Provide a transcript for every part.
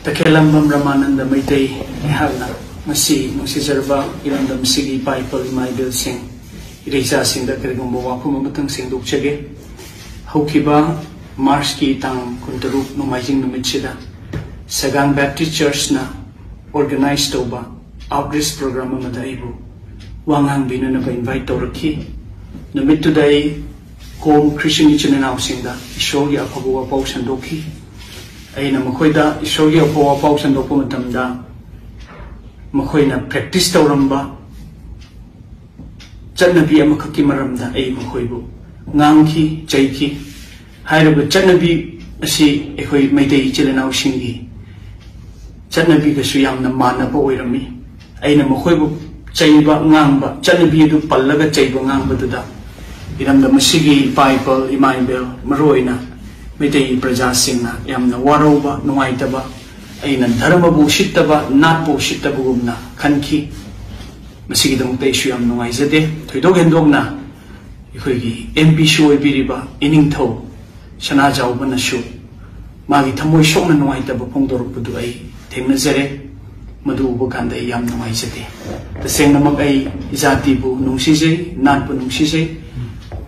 Takelambam Ramananda Maitei Hagna Masi Nusizarva Ilandam Sigi Paipal Maidil Singh Irisa Singh da Kerigumbo Wapumatang Singh Dukchage Hokiba Marski Tang Kuntarup Numajing Numichida Sagang Baptist Church na organized Toba outreach program Madaibu Wanghang Binanaba invite Toraki Numit today Home Christian Ichin Housing da Shogi Apabu Paus and Doki Aina Makoida Shogi Apabu Paus and Dokumatamda Makoina practice Toramba Chanabi Amakaki Maramda A Makoibu Ngamki Jaiki Hirabu Chanabi Asi Ekoi Maidei Chilenau Shingi Chanabi Kasuyam Namana Boirami Aina Makoibu Chaiba Ngamba Chanabi du Palaga Chaiba Ngamba Duda Iram the Masigi Bible Imaibel Maroina Maidei Praja Singna Yamna Waroba Nuaitaba Aina Dharma Bushitaba Not Bushitabugumna Kanki Masigi the Muteshuyam Nuaizade Tudogandogna Ikogi MP Shui Biriba Iningto Shanaja Banashu Magi Tamoy Shona Nuaitaba Pondor Puduay Tenazere Madu Bukanda Yam Nuaizade The same among a Izatibu Nungsise Not Bunungsise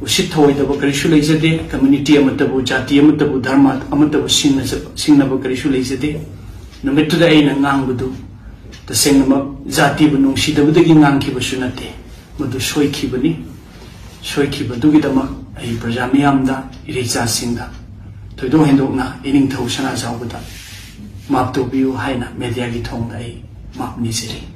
Usitoi the Bokarishu Lazade, community Amatabu, Jati Amatabu, Dharma, Amatabu Singnabu Karishu Lazade, no met to the Ain and Nangudu, the same Zati Bunungshi, the Budagi Nanki Bashunate, Mudu Shoi Kibani, Shoi Kibadugidama, a Prajamiamda, Iriza Singa, to do Hendogna, Ining Toshana Zawuda, Map to Biu Haina, Mediagi Tonga, Map Nisiri.